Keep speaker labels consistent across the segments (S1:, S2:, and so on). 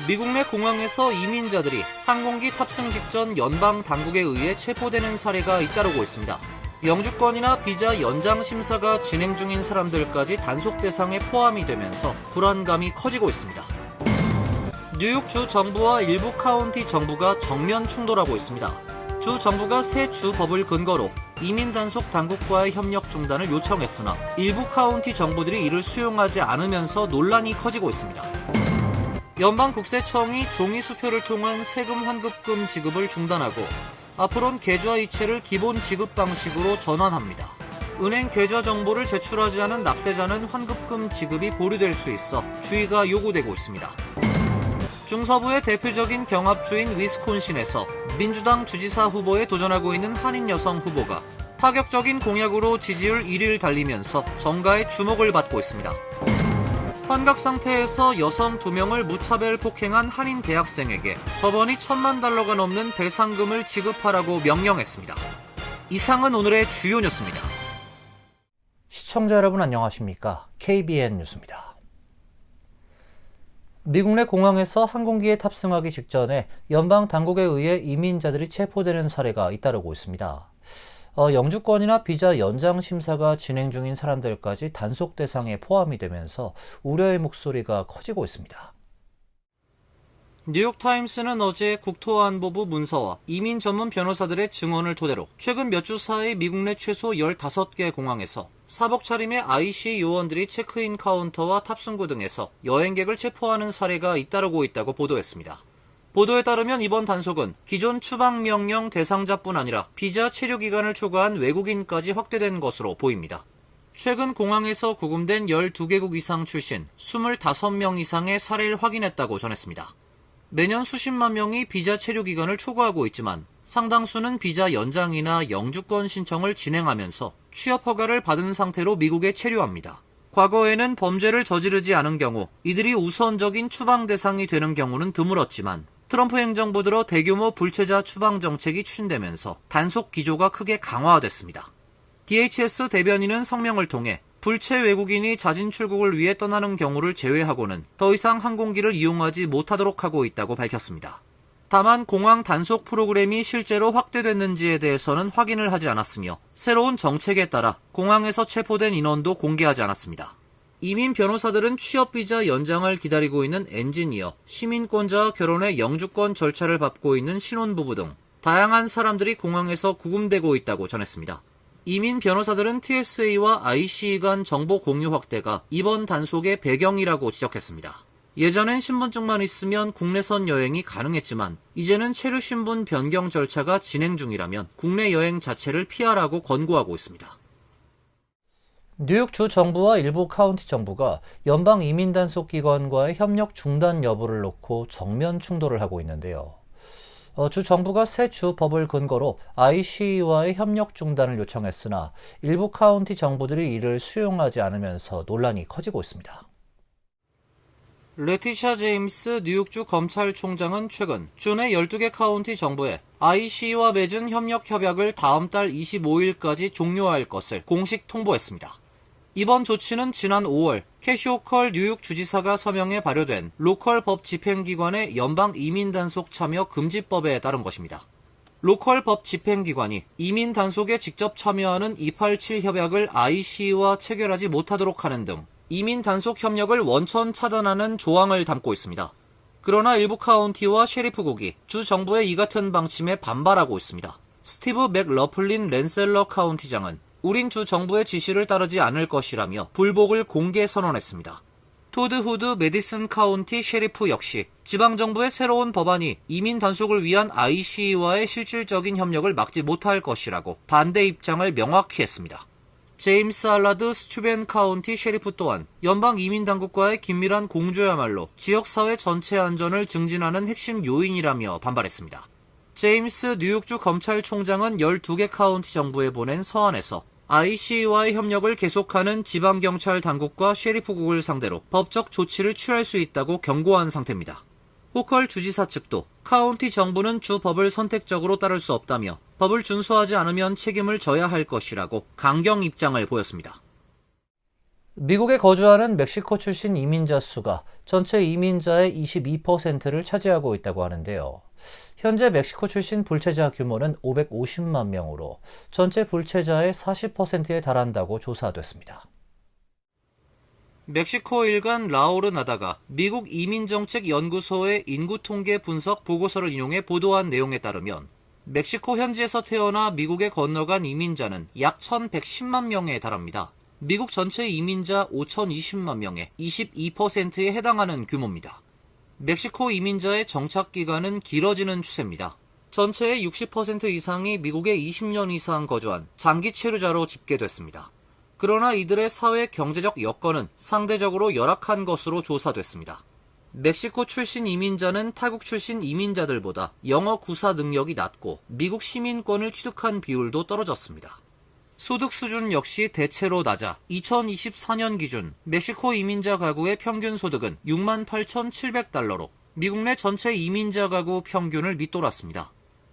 S1: 미국 내 공항에서 이민자들이 항공기 탑승 직전 연방 당국에 의해 체포되는 사례가 잇따르고 있습니다. 영주권이나 비자 연장 심사가 진행 중인 사람들까지 단속 대상에 포함이 되면서 불안감이 커지고 있습니다. 뉴욕 주 정부와 일부 카운티 정부가 정면 충돌하고 있습니다. 주 정부가 새 주 법을 근거로 이민 단속 당국과의 협력 중단을 요청했으나 일부 카운티 정부들이 이를 수용하지 않으면서 논란이 커지고 있습니다. 연방국세청이 종이 수표를 통한 세금 환급금 지급을 중단하고 앞으론 계좌 이체를 기본 지급 방식으로 전환합니다. 은행 계좌 정보를 제출하지 않은 납세자는 환급금 지급이 보류될 수 있어 주의가 요구되고 있습니다. 중서부의 대표적인 경합주인 위스콘신에서 민주당 주지사 후보에 도전하고 있는 한인 여성 후보가 파격적인 공약으로 지지율 1위를 달리면서 정가의 주목을 받고 있습니다. 환각 상태에서 여성 2명을 무차별 폭행한 한인 대학생에게 법원이 $10,000가 넘는 배상금을 지급하라고 명령했습니다. 이상은 오늘의 주요 뉴스입니다.
S2: 시청자 여러분 안녕하십니까? KBN 뉴스입니다. 미국 내 공항에서 항공기에 탑승하기 직전에 연방 당국에 의해 이민자들이 체포되는 사례가 잇따르고 있습니다. 영주권이나 비자 연장 심사가 진행 중인 사람들까지 단속 대상에 포함이 되면서 우려의 목소리가 커지고 있습니다.
S1: 뉴욕타임스는 어제 국토안보부 문서와 이민 전문 변호사들의 증언을 토대로 최근 몇 주 사이 미국 내 최소 15개 공항에서 사복 차림의 IC 요원들이 체크인 카운터와 탑승구 등에서 여행객을 체포하는 사례가 잇따르고 있다고 보도했습니다. 보도에 따르면 이번 단속은 기존 추방명령 대상자뿐 아니라 비자 체류 기간을 초과한 외국인까지 확대된 것으로 보입니다. 최근 공항에서 구금된 12개국 이상 출신 25명 이상의 사례를 확인했다고 전했습니다. 매년 수십만 명이 비자 체류 기간을 초과하고 있지만 상당수는 비자 연장이나 영주권 신청을 진행하면서 취업 허가를 받은 상태로 미국에 체류합니다. 과거에는 범죄를 저지르지 않은 경우 이들이 우선적인 추방 대상이 되는 경우는 드물었지만 트럼프 행정부 들어 대규모 불체자 추방 정책이 추진되면서 단속 기조가 크게 강화됐습니다. DHS 대변인은 성명을 통해 불체 외국인이 자진 출국을 위해 떠나는 경우를 제외하고는 더 이상 항공기를 이용하지 못하도록 하고 있다고 밝혔습니다. 다만 공항 단속 프로그램이 실제로 확대됐는지에 대해서는 확인을 하지 않았으며 새로운 정책에 따라 공항에서 체포된 인원도 공개하지 않았습니다. 이민 변호사들은 취업비자 연장을 기다리고 있는 엔지니어, 시민권자와 결혼해 영주권 절차를 밟고 있는 신혼부부 등 다양한 사람들이 공항에서 구금되고 있다고 전했습니다. 이민 변호사들은 TSA와 ICE 간 정보 공유 확대가 이번 단속의 배경이라고 지적했습니다. 예전엔 신분증만 있으면 국내선 여행이 가능했지만 이제는 체류 신분 변경 절차가 진행 중이라면 국내 여행 자체를 피하라고 권고하고 있습니다.
S2: 뉴욕 주 정부와 일부 카운티 정부가 연방 이민 단속 기관과의 협력 중단 여부를 놓고 정면 충돌을 하고 있는데요. 주 정부가 새 주 법을 근거로 ICE와의 협력 중단을 요청했으나 일부 카운티 정부들이 이를 수용하지 않으면서 논란이 커지고 있습니다.
S1: 레티샤 제임스 뉴욕주 검찰총장은 최근 주 내 12개 카운티 정부에 ICE와 맺은 협력 협약을 다음 달 25일까지 종료할 것을 공식 통보했습니다. 이번 조치는 지난 5월 캐시 호컬 뉴욕 주지사가 서명해 발효된 로컬 법 집행기관의 연방 이민 단속 참여 금지법에 따른 것입니다. 로컬 법 집행기관이 이민 단속에 직접 참여하는 287 협약을 ICE와 체결하지 못하도록 하는 등 이민 단속 협력을 원천 차단하는 조항을 담고 있습니다. 그러나 일부 카운티와 셰리프국이 주 정부의 이 같은 방침에 반발하고 있습니다. 스티브 맥러플린 랜셀러 카운티장은 우린 주 정부의 지시를 따르지 않을 것이라며 불복을 공개 선언했습니다. 토드 후드 메디슨 카운티 셰리프 역시 지방정부의 새로운 법안이 이민 단속을 위한 ICE와의 실질적인 협력을 막지 못할 것이라고 반대 입장을 명확히 했습니다. 제임스 알라드 스튜벤 카운티 셰리프 또한 연방 이민 당국과의 긴밀한 공조야말로 지역사회 전체 안전을 증진하는 핵심 요인이라며 반발했습니다. 제임스 뉴욕주 검찰총장은 12개 카운티 정부에 보낸 서한에서 ICE와의 협력을 계속하는 지방경찰 당국과 셰리프국을 상대로 법적 조치를 취할 수 있다고 경고한 상태입니다. 호컬 주지사 측도 카운티 정부는 주 법을 선택적으로 따를 수 없다며 법을 준수하지 않으면 책임을 져야 할 것이라고 강경 입장을 보였습니다.
S2: 미국에 거주하는 멕시코 출신 이민자 수가 전체 이민자의 22%를 차지하고 있다고 하는데요. 현재 멕시코 출신 불체자 규모는 550만 명으로 전체 불체자의 40%에 달한다고 조사됐습니다.
S1: 멕시코 일간 라우르 나다가 미국 이민정책연구소의 인구통계 분석 보고서를 인용해 보도한 내용에 따르면 멕시코 현지에서 태어나 미국에 건너간 이민자는 약 1110만 명에 달합니다. 미국 전체 이민자 5020만 명의 22%에 해당하는 규모입니다. 멕시코 이민자의 정착 기간은 길어지는 추세입니다. 전체의 60% 이상이 미국에 20년 이상 거주한 장기 체류자로 집계됐습니다. 그러나 이들의 사회 경제적 여건은 상대적으로 열악한 것으로 조사됐습니다. 멕시코 출신 이민자는 타국 출신 이민자들보다 영어 구사 능력이 낮고 미국 시민권을 취득한 비율도 떨어졌습니다. 소득 수준 역시 대체로 낮아 2024년 기준 멕시코 이민자 가구의 평균 소득은 68,700달러로 미국 내 전체 이민자 가구 평균을 밑돌았습니다.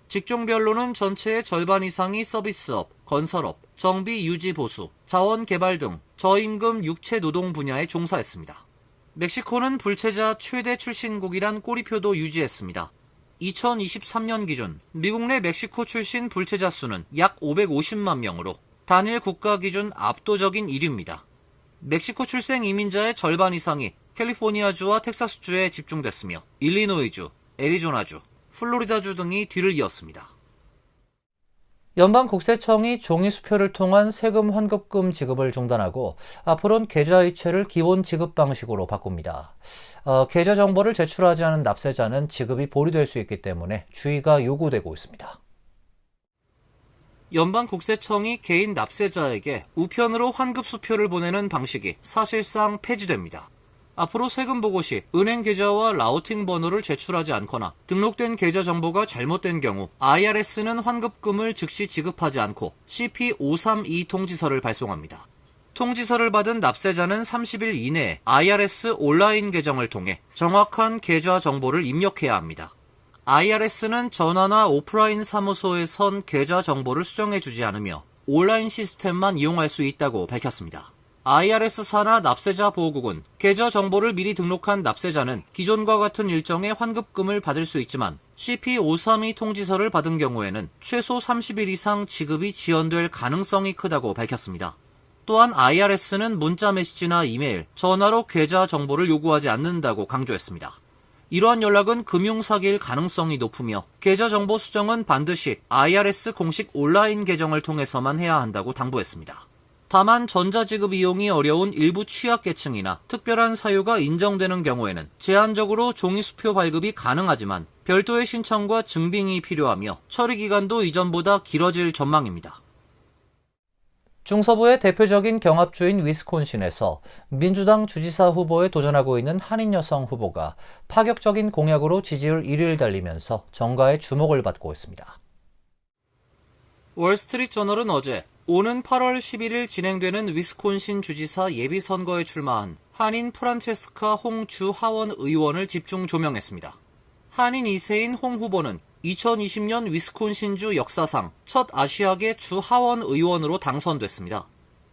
S1: 직종별로는 전체의 절반 이상이 서비스업, 건설업, 정비 유지 보수, 자원 개발 등 저임금 육체 노동 분야에 종사했습니다. 멕시코는 불체자 최대 출신국이란 꼬리표도 유지했습니다. 2023년 기준 미국 내 멕시코 출신 불체자 수는 약 550만 명으로 단일 국가 기준 압도적인 1위입니다. 멕시코 출생 이민자의 절반 이상이 캘리포니아주와 텍사스주에 집중됐으며 일리노이주, 애리조나주, 플로리다주 등이 뒤를 이었습니다.
S2: 연방국세청이 종이수표를 통한 세금 환급금 지급을 중단하고 앞으로는 계좌이체를 기본 지급 방식으로 바꿉니다. 계좌 정보를 제출하지 않은 납세자는 지급이 보류될 수 있기 때문에 주의가 요구되고 있습니다.
S1: 연방국세청이 개인 납세자에게 우편으로 환급수표를 보내는 방식이 사실상 폐지됩니다. 앞으로 세금 보고 시 은행 계좌와 라우팅 번호를 제출하지 않거나 등록된 계좌 정보가 잘못된 경우 IRS는 환급금을 즉시 지급하지 않고 CP532 통지서를 발송합니다. 통지서를 받은 납세자는 30일 이내에 IRS 온라인 계정을 통해 정확한 계좌 정보를 입력해야 합니다. IRS는 전화나 오프라인 사무소에선 계좌 정보를 수정해주지 않으며 온라인 시스템만 이용할 수 있다고 밝혔습니다. IRS사나 납세자 보호국은 계좌 정보를 미리 등록한 납세자는 기존과 같은 일정의 환급금을 받을 수 있지만 CP532 통지서를 받은 경우에는 최소 30일 이상 지급이 지연될 가능성이 크다고 밝혔습니다. 또한 IRS는 문자 메시지나 이메일, 전화로 계좌 정보를 요구하지 않는다고 강조했습니다. 이러한 연락은 금융사기일 가능성이 높으며 계좌 정보 수정은 반드시 IRS 공식 온라인 계정을 통해서만 해야 한다고 당부했습니다. 다만 전자지급 이용이 어려운 일부 취약계층이나 특별한 사유가 인정되는 경우에는 제한적으로 종이수표 발급이 가능하지만 별도의 신청과 증빙이 필요하며 처리기간도 이전보다 길어질 전망입니다.
S2: 중서부의 대표적인 경합주인 위스콘신에서 민주당 주지사 후보에 도전하고 있는 한인 여성 후보가 파격적인 공약으로 지지율 1위를 달리면서 정가의 주목을 받고 있습니다.
S1: 월스트리트저널은 어제 오는 8월 11일 진행되는 위스콘신 주지사 예비선거에 출마한 한인 프란체스카 홍 주 하원 의원을 집중 조명했습니다. 한인 2세인 홍 후보는 2020년 위스콘신주 역사상 첫 아시아계 주 하원 의원으로 당선됐습니다.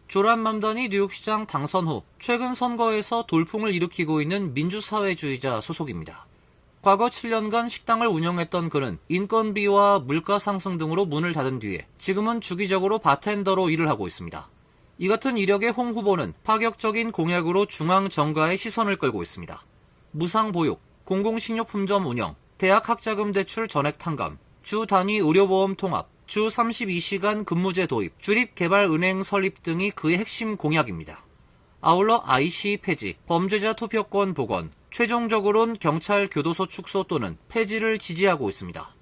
S1: 조란 맘다니 뉴욕시장 당선 후 최근 선거에서 돌풍을 일으키고 있는 민주사회주의자 소속입니다. 과거 7년간 식당을 운영했던 그는 인건비와 물가 상승 등으로 문을 닫은 뒤에 지금은 주기적으로 바텐더로 일을 하고 있습니다. 이 같은 이력의 홍 후보는 파격적인 공약으로 중앙 정가의 시선을 끌고 있습니다. 무상보육, 공공식료품점 운영, 대학 학자금 대출 전액 탕감, 주 단위 의료보험 통합, 주 32시간 근무제 도입, 주립개발은행 설립 등이 그의 핵심 공약입니다. 아울러 IC 폐지, 범죄자 투표권 복원, 최종적으로는 경찰 교도소 축소 또는 폐지를 지지하고 있습니다.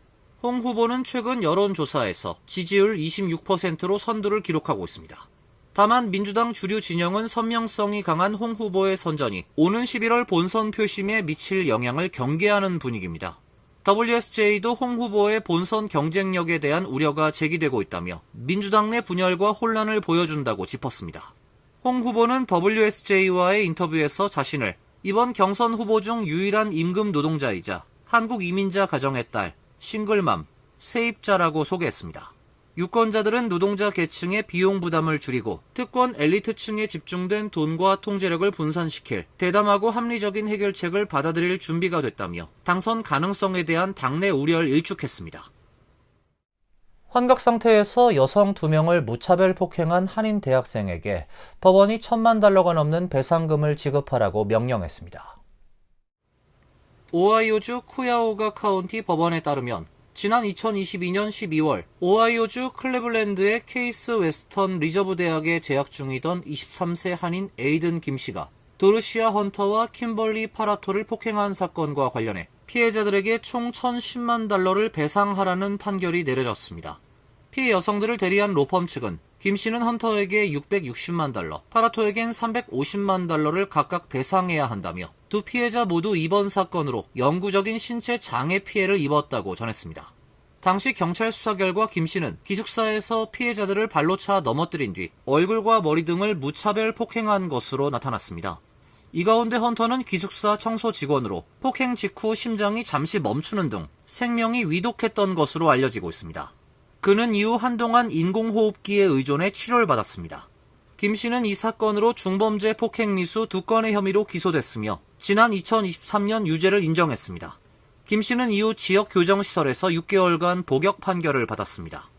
S1: 홍 후보는 최근 여론조사에서 지지율 26%로 선두를 기록하고 있습니다. 다만 민주당 주류 진영은 선명성이 강한 홍 후보의 선전이 오는 11월 본선 표심에 미칠 영향을 경계하는 분위기입니다. WSJ도 홍 후보의 본선 경쟁력에 대한 우려가 제기되고 있다며 민주당 내 분열과 혼란을 보여준다고 짚었습니다. 홍 후보는 WSJ와의 인터뷰에서 자신을 이번 경선 후보 중 유일한 임금 노동자이자 한국 이민자 가정의 딸, 싱글맘, 세입자라고 소개했습니다. 유권자들은 노동자 계층의 비용 부담을 줄이고 특권 엘리트층에 집중된 돈과 통제력을 분산시킬 대담하고 합리적인 해결책을 받아들일 준비가 됐다며 당선 가능성에 대한 당내 우려를 일축했습니다.
S2: 환각 상태에서 여성 2명을 무차별 폭행한 한인 대학생에게 법원이 $10,000가 넘는 배상금을 지급하라고 명령했습니다.
S1: 오하이오주 쿠야오가 카운티 법원에 따르면 지난 2022년 12월 오하이오주 클레블랜드의 케이스 웨스턴 리저브 대학에 재학 중이던 23세 한인 에이든 김 씨가 도르시아 헌터와 킴벌리 파라토를 폭행한 사건과 관련해 피해자들에게 총 $1,010만 배상하라는 판결이 내려졌습니다. 피해 여성들을 대리한 로펌 측은 김 씨는 헌터에게 $660만, 파라토에겐 $350만 각각 배상해야 한다며 두 피해자 모두 이번 사건으로 영구적인 신체 장애 피해를 입었다고 전했습니다. 당시 경찰 수사 결과 김 씨는 기숙사에서 피해자들을 발로 차 넘어뜨린 뒤 얼굴과 머리 등을 무차별 폭행한 것으로 나타났습니다. 이 가운데 헌터는 기숙사 청소 직원으로 폭행 직후 심장이 잠시 멈추는 등 생명이 위독했던 것으로 알려지고 있습니다. 그는 이후 한동안 인공호흡기에 의존해 치료를 받았습니다. 김 씨는 이 사건으로 중범죄 폭행 미수 2건의 혐의로 기소됐으며 지난 2023년 유죄를 인정했습니다. 김 씨는 이후 지역 교정시설에서 6개월간 복역 판결을 받았습니다.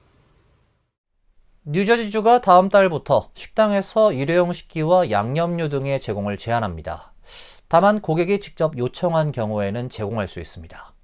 S2: 뉴저지주가 다음 달부터 식당에서 일회용 식기와 양념류 등의 제공을 제한합니다. 다만 고객이 직접 요청한 경우에는 제공할 수 있습니다.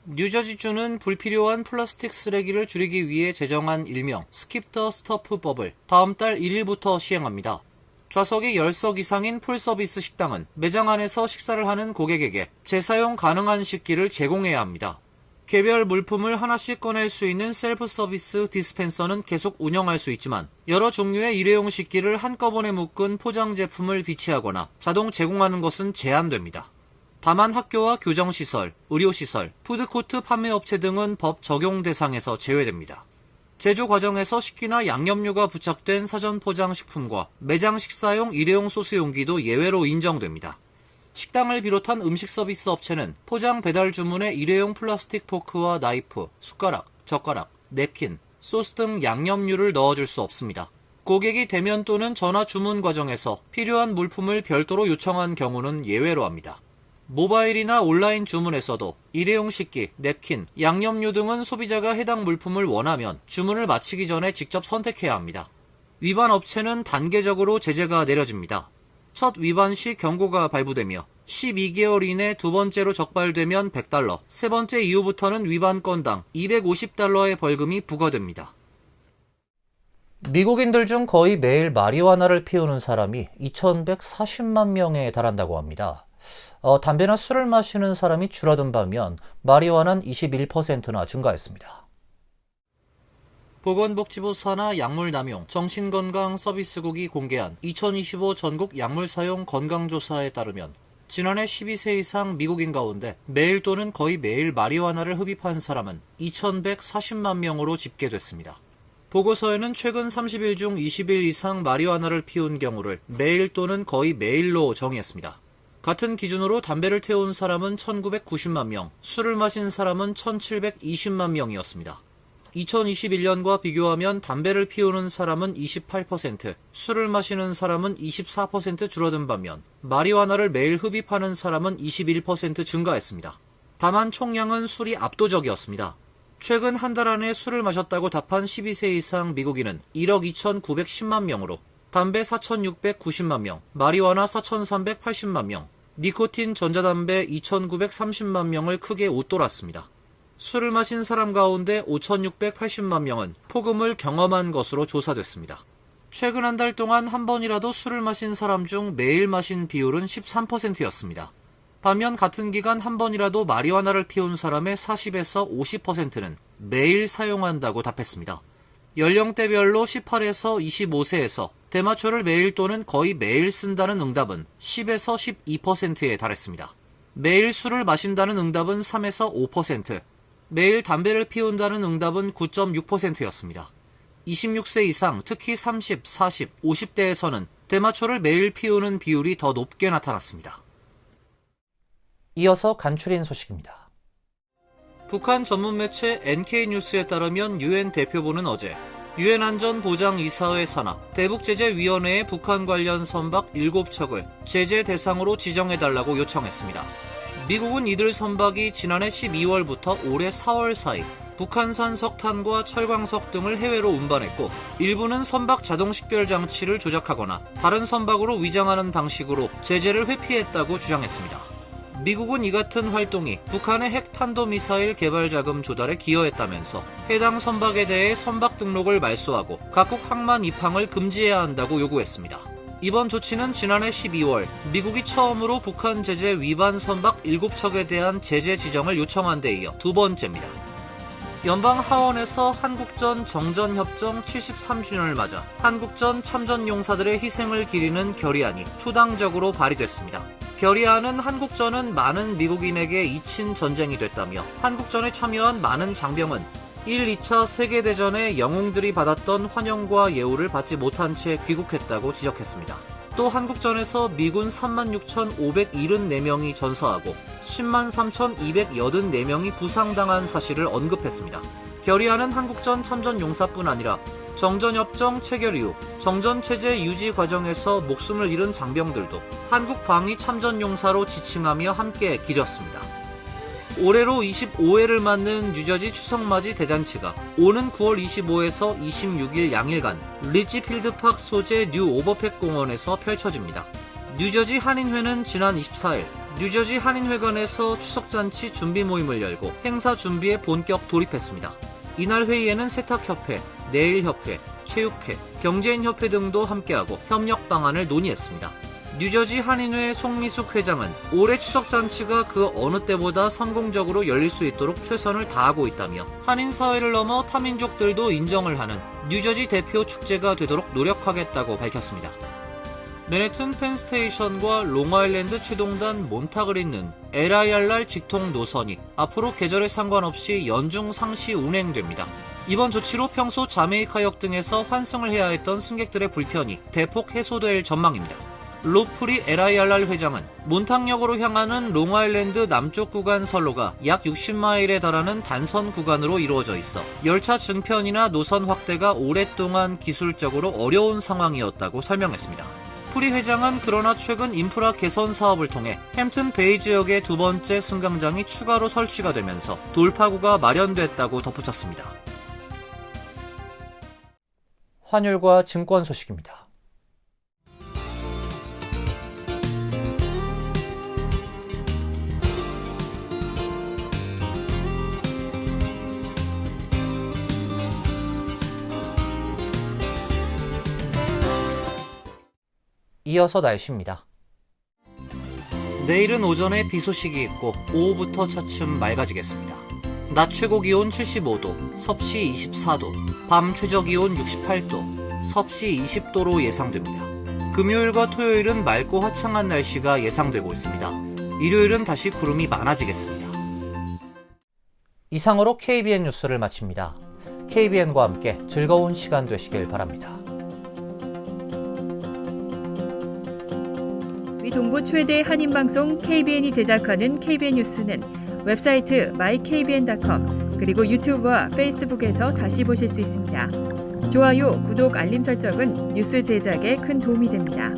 S1: 뉴저지주는 불필요한 플라스틱 쓰레기를 줄이기 위해 제정한 일명 스킵 더 스터프법을 다음 달 1일부터 시행합니다. 좌석이 10석 이상인 풀서비스 식당은 매장 안에서 식사를 하는 고객에게 재사용 가능한 식기를 제공해야 합니다. 개별 물품을 하나씩 꺼낼 수 있는 셀프 서비스 디스펜서는 계속 운영할 수 있지만 여러 종류의 일회용 식기를 한꺼번에 묶은 포장 제품을 비치하거나 자동 제공하는 것은 제한됩니다. 다만 학교와 교정시설, 의료시설, 푸드코트 판매업체 등은 법 적용 대상에서 제외됩니다. 제조 과정에서 식기나 양념류가 부착된 사전 포장 식품과 매장 식사용 일회용 소스 용기도 예외로 인정됩니다. 식당을 비롯한 음식 서비스 업체는 포장 배달 주문에 일회용 플라스틱 포크와 나이프, 숟가락, 젓가락, 냅킨, 소스 등 양념류를 넣어줄 수 없습니다. 고객이 대면 또는 전화 주문 과정에서 필요한 물품을 별도로 요청한 경우는 예외로 합니다. 모바일이나 온라인 주문에서도 일회용 식기, 냅킨, 양념류 등은 소비자가 해당 물품을 원하면 주문을 마치기 전에 직접 선택해야 합니다. 위반 업체는 단계적으로 제재가 내려집니다. 첫 위반 시 경고가 발부되며 12개월 이내 두 번째로 적발되면 $100, 세 번째 이후부터는 위반 건당 $250의 벌금이 부과됩니다.
S2: 미국인들 중 거의 매일 마리화나를 피우는 사람이 2,140만 명에 달한다고 합니다. 담배나 술을 마시는 사람이 줄어든 반면 마리화나는 21%나 증가했습니다.
S1: 보건복지부 산하 약물남용 정신건강서비스국이 공개한 2025 전국 약물사용 건강조사에 따르면 지난해 12세 이상 미국인 가운데 매일 또는 거의 매일 마리화나를 흡입한 사람은 2,140만 명으로 집계됐습니다. 보고서에는 최근 30일 중 20일 이상 마리화나를 피운 경우를 매일 또는 거의 매일로 정의했습니다. 같은 기준으로 담배를 태운 사람은 1,990만 명, 술을 마신 사람은 1,720만 명이었습니다. 2021년과 비교하면 담배를 피우는 사람은 28%, 술을 마시는 사람은 24% 줄어든 반면 마리화나를 매일 흡입하는 사람은 21% 증가했습니다. 다만 총량은 술이 압도적이었습니다. 최근 한 달 안에 술을 마셨다고 답한 12세 이상 미국인은 1억 2,910만 명으로 담배 4,690만 명, 마리화나 4,380만 명, 니코틴 전자담배 2,930만 명을 크게 웃돌았습니다. 술을 마신 사람 가운데 5,680만 명은 폭음을 경험한 것으로 조사됐습니다. 최근 한 달 동안 한 번이라도 술을 마신 사람 중 매일 마신 비율은 13%였습니다. 반면 같은 기간 한 번이라도 마리화나를 피운 사람의 40에서 50%는 매일 사용한다고 답했습니다. 연령대별로 18에서 25세에서 대마초를 매일 또는 거의 매일 쓴다는 응답은 10에서 12%에 달했습니다. 매일 술을 마신다는 응답은 3에서 5%, 매일 담배를 피운다는 응답은 9.6%였습니다. 26세 이상, 특히 30, 40, 50대에서는 대마초를 매일 피우는 비율이 더 높게 나타났습니다.
S2: 이어서 간추린 소식입니다.
S1: 북한 전문 매체 NK뉴스에 따르면 유엔 대표부는 어제 유엔 안전보장이사회 산하 대북제재위원회에 북한 관련 선박 7척을 제재 대상으로 지정해달라고 요청했습니다. 미국은 이들 선박이 지난해 12월부터 올해 4월 사이 북한산 석탄과 철광석 등을 해외로 운반했고 일부는 선박 자동 식별 장치를 조작하거나 다른 선박으로 위장하는 방식으로 제재를 회피했다고 주장했습니다. 미국은 이 같은 활동이 북한의 핵 탄도미사일 개발 자금 조달에 기여했다면서 해당 선박에 대해 선박 등록을 말소하고 각국 항만 입항을 금지해야 한다고 요구했습니다. 이번 조치는 지난해 12월 미국이 처음으로 북한 제재 위반 선박 7척에 대한 제재 지정을 요청한 데 이어 두 번째입니다. 연방 하원에서 한국전 정전협정 73주년을 맞아 한국전 참전용사들의 희생을 기리는 결의안이 초당적으로 발의됐습니다. 결의안은 한국전은 많은 미국인에게 잊힌 전쟁이 됐다며 한국전에 참여한 많은 장병은 1, 2차 세계대전의 영웅들이 받았던 환영과 예우를 받지 못한 채 귀국했다고 지적했습니다. 또 한국전에서 미군 36,574명이 전사하고 10만 3,284명이 부상당한 사실을 언급했습니다. 결의안은 한국전 참전 용사뿐 아니라 정전협정 체결 이후 정전체제 유지 과정에서 목숨을 잃은 장병들도 한국 방위 참전 용사로 지칭하며 함께 기렸습니다. 올해로 25회를 맞는 뉴저지 추석맞이 대잔치가 오는 9월 25에서 26일 양일간 리치 필드팍 소재 뉴 오버팩 공원에서 펼쳐집니다. 뉴저지 한인회는 지난 24일 뉴저지 한인회관에서 추석잔치 준비 모임을 열고 행사 준비에 본격 돌입했습니다. 이날 회의에는 세탁협회, 내일협회, 체육회, 경제인협회 등도 함께하고 협력 방안을 논의했습니다. 뉴저지 한인회 송미숙 회장은 올해 추석잔치가 그 어느 때보다 성공적으로 열릴 수 있도록 최선을 다하고 있다며 한인사회를 넘어 타민족들도 인정을 하는 뉴저지 대표 축제가 되도록 노력하겠다고 밝혔습니다. 맨해튼 펜스테이션과 롱아일랜드 최동단 몬탁을 잇는 LIRR 직통 노선이 앞으로 계절에 상관없이 연중 상시 운행됩니다. 이번 조치로 평소 자메이카역 등에서 환승을 해야 했던 승객들의 불편이 대폭 해소될 전망입니다. 로프리 LIRR 회장은 몬탁역으로 향하는 롱아일랜드 남쪽 구간 선로가 약 60마일에 달하는 단선 구간으로 이루어져 있어 열차 증편이나 노선 확대가 오랫동안 기술적으로 어려운 상황이었다고 설명했습니다. 프리 회장은 그러나 최근 인프라 개선 사업을 통해 햄튼 베이 지역의 두 번째 승강장이 추가로 설치가 되면서 돌파구가 마련됐다고 덧붙였습니다.
S2: 환율과 증권 소식입니다. 이어서 날씨입니다.
S1: 내일은 오전에 비 소식이 있고 오후부터 차츰 맑아지겠습니다. 낮 최고 기온 75도, 섭씨 24도, 밤 최저 기온 68도, 섭씨 20도로 예상됩니다. 금요일과 토요일은 맑고 화창한 날씨가 예상되고 있습니다. 일요일은 다시 구름이 많아지겠습니다.
S2: 이상으로 KBN 뉴스를 마칩니다. KBN과 함께 즐거운 시간 되시길 바랍니다.
S3: 동부 최대 한인방송 KBN이 제작하는 KBN 뉴스는 웹사이트 mykbn.com 그리고 유튜브와 페이스북에서 다시 보실 수 있습니다. 좋아요, 구독, 알림 설정은 뉴스 제작에 큰 도움이 됩니다.